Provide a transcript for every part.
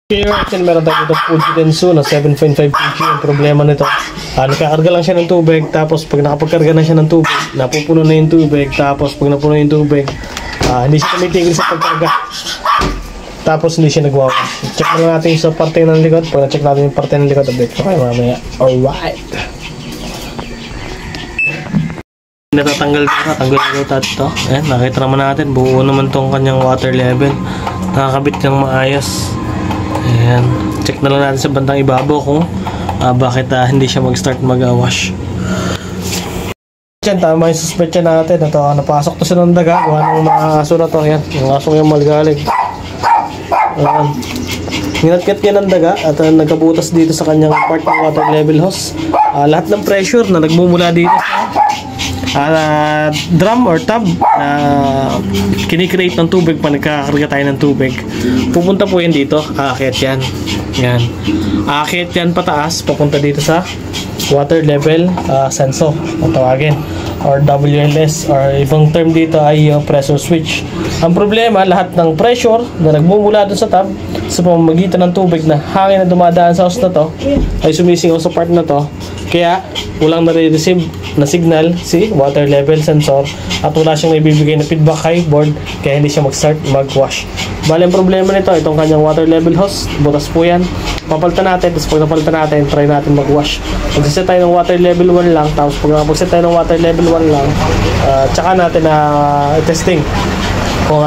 Okay, right, meron tayo dito Fuji Densu na 7.5 kg. Yung problema nito, nakakarga lang siya ng tubig, tapos pag nakapagkarga na siya ng tubig, napupuno na yung tubig, tapos pag napuno yung tubig, hindi siya tumitigil sa pagkarga, tapos hindi siya nagwawash. Check na natin sa parte ng likod. Pag na-check natin yung parte ng likod, update ko kayo mamaya. Alright, natatanggal ko, tanggal ko ito. Nakita naman natin, buo naman tong kanyang water level, nakakabit niyang maayos. Ayan, check na lang natin sa bandang ibabaw kung bakit hindi siya mag-start mag-wash. Yan, tama yung suspension natin. Ito, napasok to siya ng daga. Gawa ng mga aso na to. Yan, yung aso yung malgaling. Ayan, ninatkat niya ng daga at nagkabutas dito sa kanyang part ng water level hose. Lahat ng pressure na nagmumula dito sa drum or tub na kinikreate ng tubig pag nagkakarga tayo ng tubig, pupunta po yan dito, aakyat yan. Yan, aakyat yan pataas, papunta dito sa water level sensor ang tawagin, or WLS, or ibang term dito ay pressure switch. Ang problema, lahat ng pressure na nagmumula dun sa tub sa pamamagitan ng tubig na hangin na dumadaan sa hose na to ay sumisingaw sa part na to, kaya walang nare-receive na signal si water level sensor at wala siyang ibibigay na feedback kay board, kaya hindi siya mag-start mag-wash. Bali, ang problema nito, itong kanyang water level hose, butas po yan. Papalitan natin, tapos pag napalitan natin, try natin mag-wash. Mag-set tayo ng water level 1 lang, tapos pag napag-set tayo ng water level 1 lang, tsaka natin na testing kung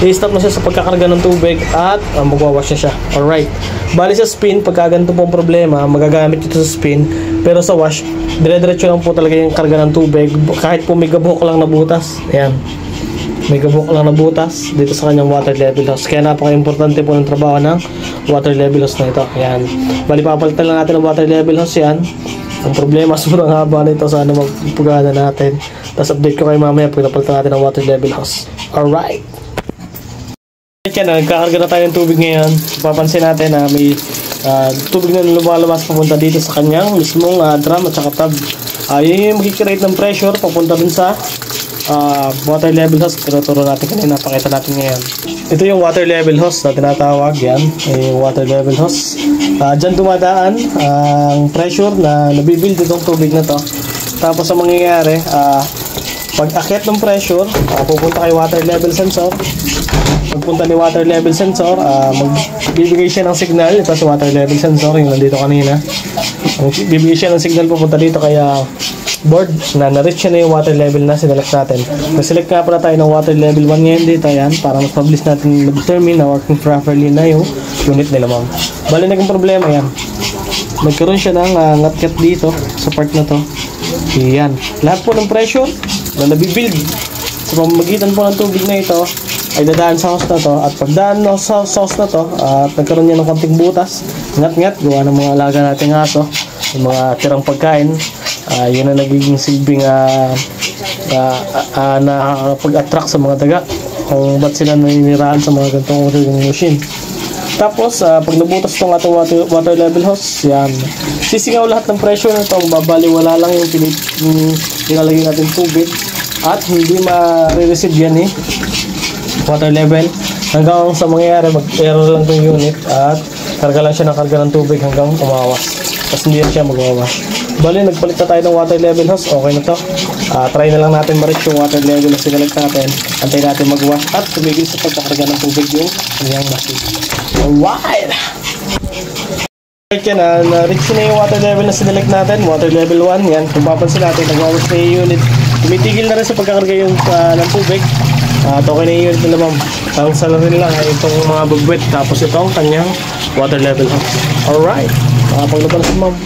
i-stop na siya sa pagkakarga ng tubig at magwawash na siya. Alright, bali sa spin, pagka ganito pong problema, magagamit ito sa spin, pero sa wash, dire-diretso lang po talaga yung karga ng tubig, kahit po may gabok lang na butas. Ayan, may gabok lang na butas dito sa kanyang water level hose, kaya napaka-importante po ng trabaho ng water level hose na ito. Ayan, bali papalitan lang natin ang water level hose yan. Ang problema, sobrang haba nito, sana magpagana natin, tapos update ko kayo mamaya pag napalitan natin ang water level hose. Alright, yan, nagkakarga na tayo ng tubig ngayon. Papansin natin na may tubig na lumalabas papunta dito sa kanyang mismong drum at saka tub. Yun yung magkikreate ng pressure papunta dun sa water level hose. Tinuturo natin kanina, pakita natin ngayon. Ito yung water level hose na tinatawag. Yan, yung water level hose. Dyan dumadaan ang pressure na nabibuild itong tubig na to. Tapos ang mangyayari, pag akyat ng pressure, pupunta kay water level sensor. Pagpunta ni water level sensor, magbibigay siya ng signal. Ito sa water level sensor, yung nandito kanina. Bibigay siya ng signal papunta dito kaya board na na-reach siya na yung water level na sinelect natin. Nag-select nga pala tayo ng water level 1 ngayon dito. Ayan, para mas mabilis natin mag-determine na working properly na yung unit nila, ma'am. Bali, naging problema yan. Nagkaroon siya ng ngat-ngat dito sa part na to. Ayan, lahat po ng pressure na nabibuild sa pamamagitan po ng tubig na ito ay dadaan sa hose na to, at pagdaan sa hose na to at nagkaroon niya ng konting butas, ngat-ngat, gawa ng mga alaga nating aso, yung mga tirang pagkain, yun ang nagiging silbing nakakapag-attract sa mga daga kung ba't sila naniniraan sa mga ganitong uri ng machine. Tapos pag nabutas itong ating water level hose, yan, sisingaw lahat ng pressure na ito, babaliwala lang yung pinalagay natin tubig at hindi ma-receive yan water level hanggang sa mangyayari, mag-error lang itong unit at karga lang siya ng karga ng tubig hanggang umawas, tapos hindi na siya mag-wash. Bali, nagpalit na tayo ng water level hose, okay na to. Try na lang natin ma-reach yung water level na sinelect natin, antay natin mag-wash at tumigil sa pagkakarga ng tubig yung kanyang machine. Alright, yan, na-reach na yung water level na sinelect natin, water level 1. Yan, kung papansin natin, nag-wash na yung unit, tumitigil na rin sa pagkakarga yung ng tubig. Okay na yung unit nila, ma'am. Ang sala rin lang ay itong mga bugwet, tapos itong kanyang water level hose. Alright, paglabalas, ma'am.